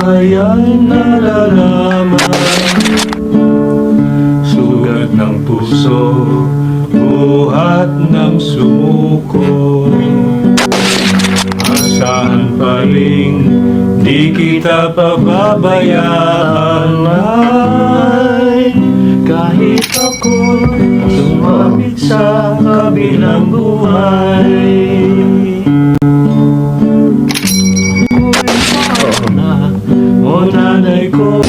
bayang nalalaman. Sugat ng puso, buhat ng sumuko. Asahan pa rin, di kita pababayaan. Ay, kahit ako sumabit sa kabilang buhay. O nanay ko,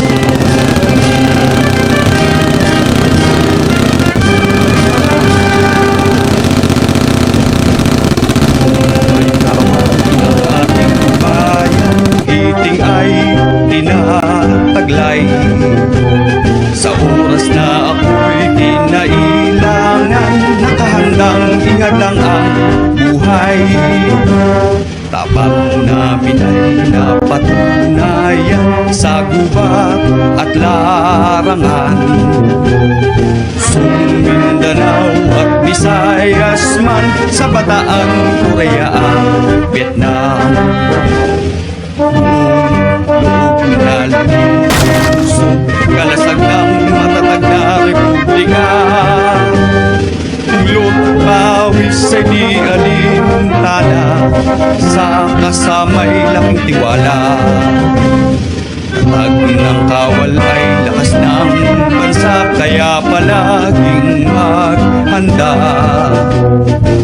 tinataglay sa oras na ako'y kinailangan, nakahandang ingadang ang buhay. Tapat namin ay napatunayan sa gubat at larangan. Mindanao at Visayas man, sa Bataan, Korea at Vietnam. Kalasag ng matatag na republika, ulot pawis ay di alintana, sa kasama'y laking tiwala. Pag ng kawal ay lakas ng bansa, kaya palaging maghanda.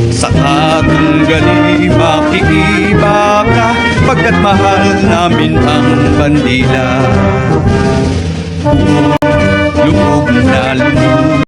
Sa katunggali makikiba ka, pagkat mahal namin ang bandila. Lubog na lubog